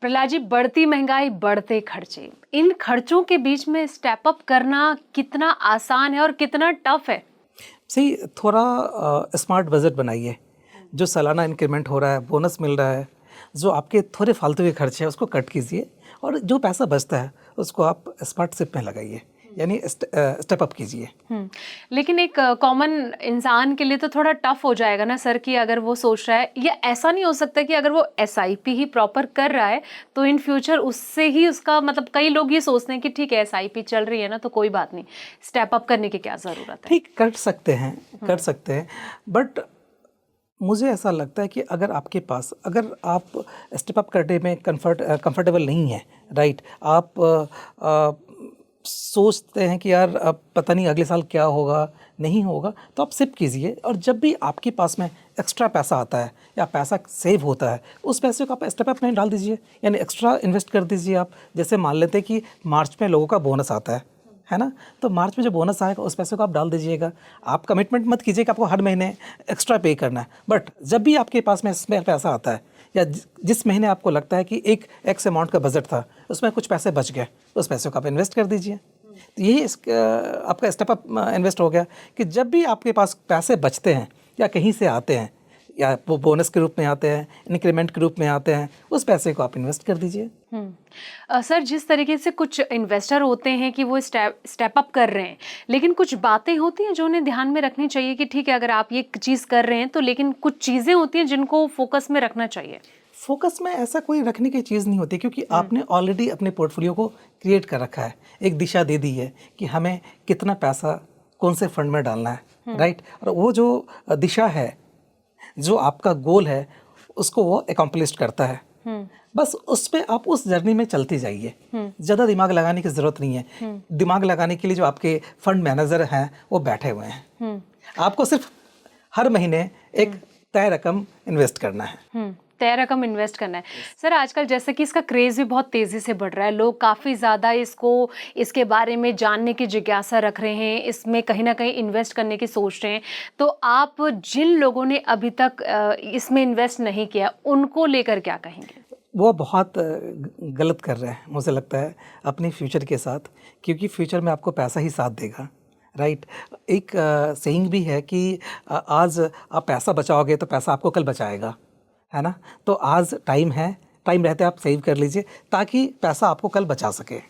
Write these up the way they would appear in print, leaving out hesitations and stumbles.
प्रहलाद जी, बढ़ती महंगाई, बढ़ते खर्चे, इन खर्चों के बीच में स्टेप अप करना कितना आसान है और कितना टफ है? सही, थोड़ा स्मार्ट बजट बनाइए। जो सालाना इंक्रीमेंट हो रहा है, बोनस मिल रहा है, जो आपके थोड़े फालतू के खर्चे हैं उसको कट कीजिए और जो पैसा बचता है उसको आप स्मार्ट सिप में लगाइए, यानी स्टेप अप कीजिए। लेकिन एक कॉमन इंसान के लिए तो थोड़ा टफ हो जाएगा ना सर, कि अगर वो सोच रहा है, या ऐसा नहीं हो सकता कि अगर वो एसआईपी ही प्रॉपर कर रहा है तो इन फ्यूचर उससे ही उसका मतलब, कई लोग ये सोचते हैं कि ठीक है एसआईपी चल रही है ना तो कोई बात नहीं, स्टेप अप करने की क्या ज़रूरत है? ठीक, कर सकते हैं, बट मुझे ऐसा लगता है कि अगर आपके पास, अगर आप स्टेप अप करने में कंफर्टेबल नहीं है, राइट, आप सोचते हैं कि यार अब पता नहीं अगले साल क्या होगा, नहीं होगा, तो आप सिप कीजिए। और जब भी आपके पास में एक्स्ट्रा पैसा आता है या पैसा सेव होता है, उस पैसे को आप स्टेप अप में डाल दीजिए, यानी एक्स्ट्रा इन्वेस्ट कर दीजिए आप। जैसे मान लेते हैं कि मार्च में लोगों का बोनस आता है ना, तो मार्च में जो बोनस आएगा उस पैसे को आप डाल दीजिएगा। आप कमिटमेंट मत कीजिए कि आपको हर महीने एक्स्ट्रा पे करना है, बट जब भी आपके पास में इसमें पैसा आता है या जिस महीने आपको लगता है कि एक एक्स अमाउंट का बजट था, उसमें कुछ पैसे बच गए, उस पैसे को आप इन्वेस्ट कर दीजिए। तो यही आपका स्टेप अप इन्वेस्ट हो गया कि जब भी आपके पास पैसे बचते हैं या कहीं से आते हैं, या वो बोनस के रूप में आते हैं, इंक्रीमेंट के रूप में आते हैं, उस पैसे को आप इन्वेस्ट कर दीजिए। सर, जिस तरीके से कुछ इन्वेस्टर होते हैं कि वो स्टेप अप कर रहे हैं, लेकिन कुछ बातें होती हैं जो उन्हें ध्यान में रखनी चाहिए कि ठीक है अगर आप ये चीज़ कर रहे हैं तो, लेकिन कुछ चीज़ें होती हैं जिनको फोकस में रखना चाहिए। फोकस में ऐसा कोई रखने की चीज़ नहीं होती, क्योंकि आपने ऑलरेडी अपने पोर्टफोलियो को क्रिएट कर रखा है, एक दिशा दे दी है कि हमें कितना पैसा कौन से फंड में डालना है, राइट। और वो जो दिशा है, जो आपका गोल है, उसको वो एकम्प्लिश करता है। बस उस पे आप उस जर्नी में चलते जाइए, ज़्यादा दिमाग लगाने की ज़रूरत नहीं है। दिमाग लगाने के लिए जो आपके फंड मैनेजर हैं वो बैठे हुए हैं, आपको सिर्फ हर महीने एक तय रकम इन्वेस्ट करना है। तय रकम इन्वेस्ट करना है। सर, आजकल जैसे कि इसका क्रेज़ भी बहुत तेज़ी से बढ़ रहा है, लोग काफ़ी ज़्यादा इसके बारे में जानने की जिज्ञासा रख रहे हैं, इसमें कहीं ना कहीं इन्वेस्ट करने की सोच रहे हैं। तो आप जिन लोगों ने अभी तक इसमें इन्वेस्ट नहीं किया, उनको लेकर क्या कहेंगे? वो बहुत गलत कर रहे हैं मुझे लगता है अपने फ्यूचर के साथ, क्योंकि फ्यूचर में आपको पैसा ही साथ देगा, राइट। एक सेइंग भी है कि आज आप पैसा बचाओगे तो पैसा आपको कल बचाएगा, है ना। तो आज टाइम है, टाइम रहते आप सेव कर लीजिए ताकि पैसा आपको कल बचा सके।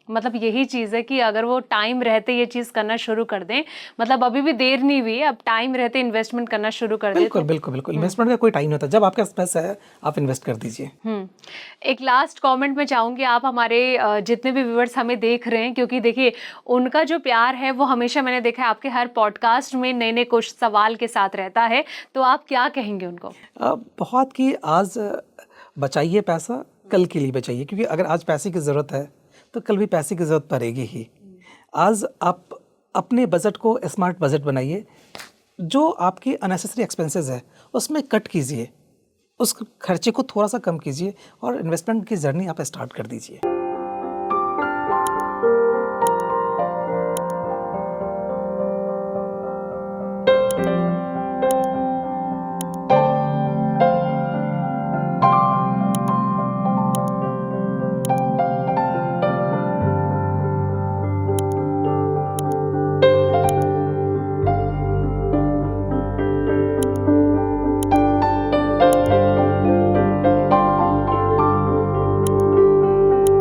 मतलब यही चीज़ है कि अगर वो टाइम रहते ये चीज़ करना शुरू कर दें, मतलब अभी भी देर नहीं हुई है, अब टाइम रहते इन्वेस्टमेंट करना शुरू कर दें। बिल्कुल बिल्कुल बिल्कुल, इन्वेस्टमेंट का कोई टाइम नहीं होता, जब आपके पास पैसा है आप इन्वेस्ट कर दीजिए। एक लास्ट कमेंट में चाहूँगी, आप हमारे जितने भी व्यूअर्स हमें देख रहे हैं, क्योंकि देखिए उनका जो प्यार है वो हमेशा मैंने देखा है आपके हर पॉडकास्ट में नए नए कुछ सवाल के साथ रहता है, तो आप क्या कहेंगे उनको? बहुत कि आज बचाइए पैसा, कल के लिए बचाइए, क्योंकि अगर आज पैसे की ज़रूरत है तो कल भी पैसे की ज़रूरत पड़ेगी ही। आज आप अपने बजट को स्मार्ट बजट बनाइए, जो आपके अननेसेसरी एक्सपेंसेस है उसमें कट कीजिए, उस खर्चे को थोड़ा सा कम कीजिए और इन्वेस्टमेंट की जर्नी आप स्टार्ट कर दीजिए।